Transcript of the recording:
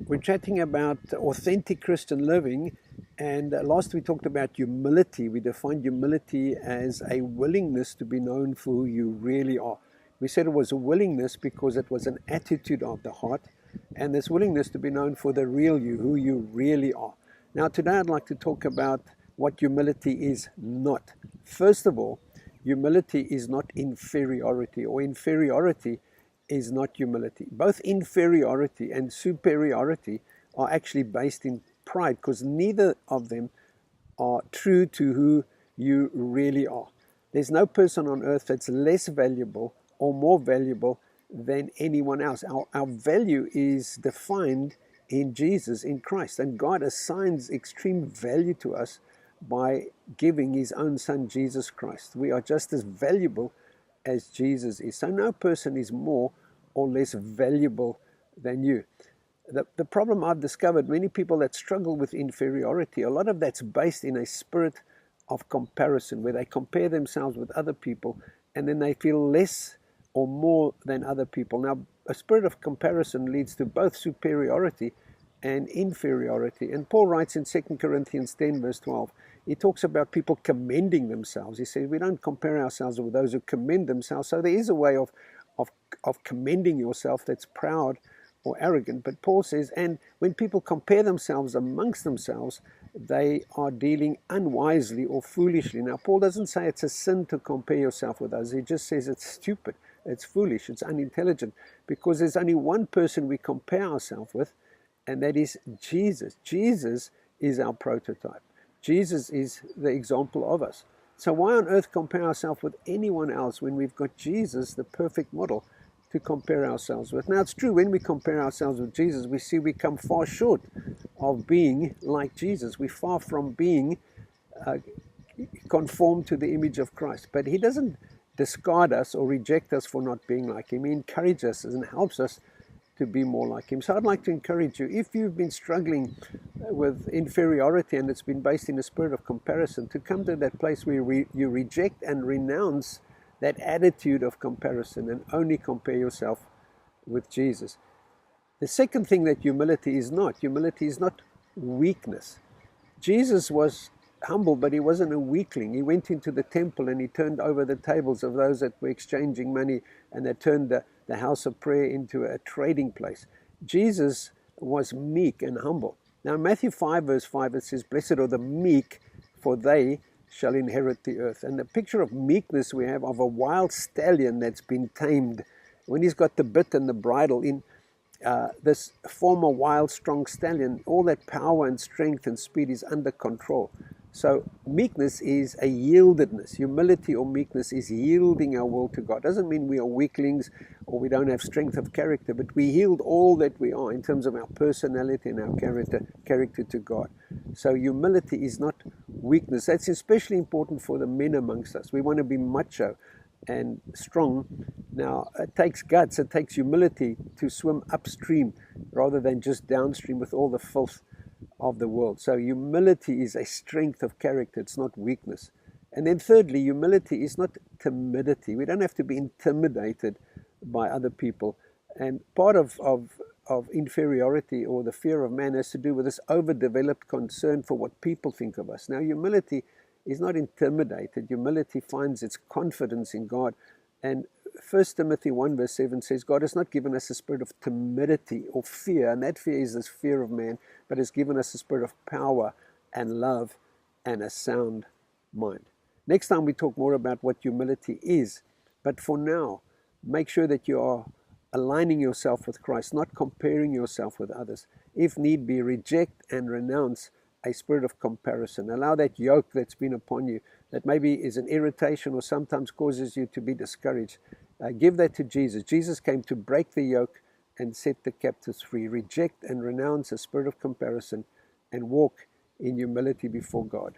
We're chatting about authentic Christian living, and last we talked about humility. We defined humility as a willingness to be known for who you really are. We said it was a willingness because it was an attitude of the heart, and this willingness to be known for the real you, who you really are. Now today I'd like to talk about what humility is not. First of all, humility is not inferiority, or inferiority is not humility. Both inferiority and superiority are actually based in pride, because neither of them are true to who you really are. There's no person on earth that's less valuable or more valuable than anyone else. Our value is defined in Jesus, in Christ, and God assigns extreme value to us by giving his own son, Jesus Christ. We are just as valuable as Jesus is. So no person is more or less valuable than you. The problem I've discovered, many people that struggle with inferiority, a lot of that's based in a spirit of comparison, where they compare themselves with other people and then they feel less or more than other people. Now, a spirit of comparison leads to both superiority and inferiority. And Paul writes in 2 Corinthians 10 verse 12, he talks about people commending themselves. He says we don't compare ourselves with those who commend themselves. So there is a way of commending yourself that's proud or arrogant. But Paul says, and when people compare themselves amongst themselves, they are dealing unwisely or foolishly. Now, Paul doesn't say it's a sin to compare yourself with others. He just says it's stupid, it's foolish, it's unintelligent, because there's only one person we compare ourselves with, and that is Jesus. Jesus is our prototype. Jesus is the example of us. So why on earth compare ourselves with anyone else when we've got Jesus, the perfect model, to compare ourselves with? Now, it's true, when we compare ourselves with Jesus, we see we come far short of being like Jesus. We're far from being conformed to the image of Christ. But he doesn't discard us or reject us for not being like him. He encourages us and helps us to be more like him. So I'd like to encourage you, if you've been struggling with inferiority and it's been based in a spirit of comparison, to come to that place where you reject and renounce that attitude of comparison and only compare yourself with Jesus. The second thing that humility is not weakness. Jesus was humble, but he wasn't a weakling. He went into the temple and he turned over the tables of those that were exchanging money, and they turned the house of prayer into a trading place. Jesus was meek and humble. Now in Matthew 5 verse 5 it says, "Blessed are the meek, for they shall inherit the earth." And the picture of meekness we have of a wild stallion that's been tamed. When he's got the bit and the bridle in this former wild, strong stallion, all that power and strength and speed is under control. So meekness is a yieldedness. Humility or meekness is yielding our will to God. Doesn't mean we are weaklings or we don't have strength of character, but we yield all that we are in terms of our personality and our character to God. So humility is not weakness. That's especially important for the men amongst us. We want to be macho and strong. Now, it takes guts, it takes humility to swim upstream rather than just downstream with all the filth of the world. So humility is a strength of character, it's not weakness. And then thirdly, humility is not timidity. We don't have to be intimidated by other people. And part of inferiority or the fear of man has to do with this overdeveloped concern for what people think of us. Now, humility is not intimidated. Humility finds its confidence in God. And 1 Timothy 1 verse 7 says, God has not given us a spirit of timidity or fear, and that fear is this fear of man, but has given us a spirit of power and love and a sound mind. Next time we talk more about what humility is, but for now, make sure that you are aligning yourself with Christ, not comparing yourself with others. If need be, reject and renounce a spirit of comparison. Allow that yoke that's been upon you, that maybe is an irritation or sometimes causes you to be discouraged. Give that to Jesus. Jesus came to break the yoke and set the captives free. Reject and renounce a spirit of comparison and walk in humility before God.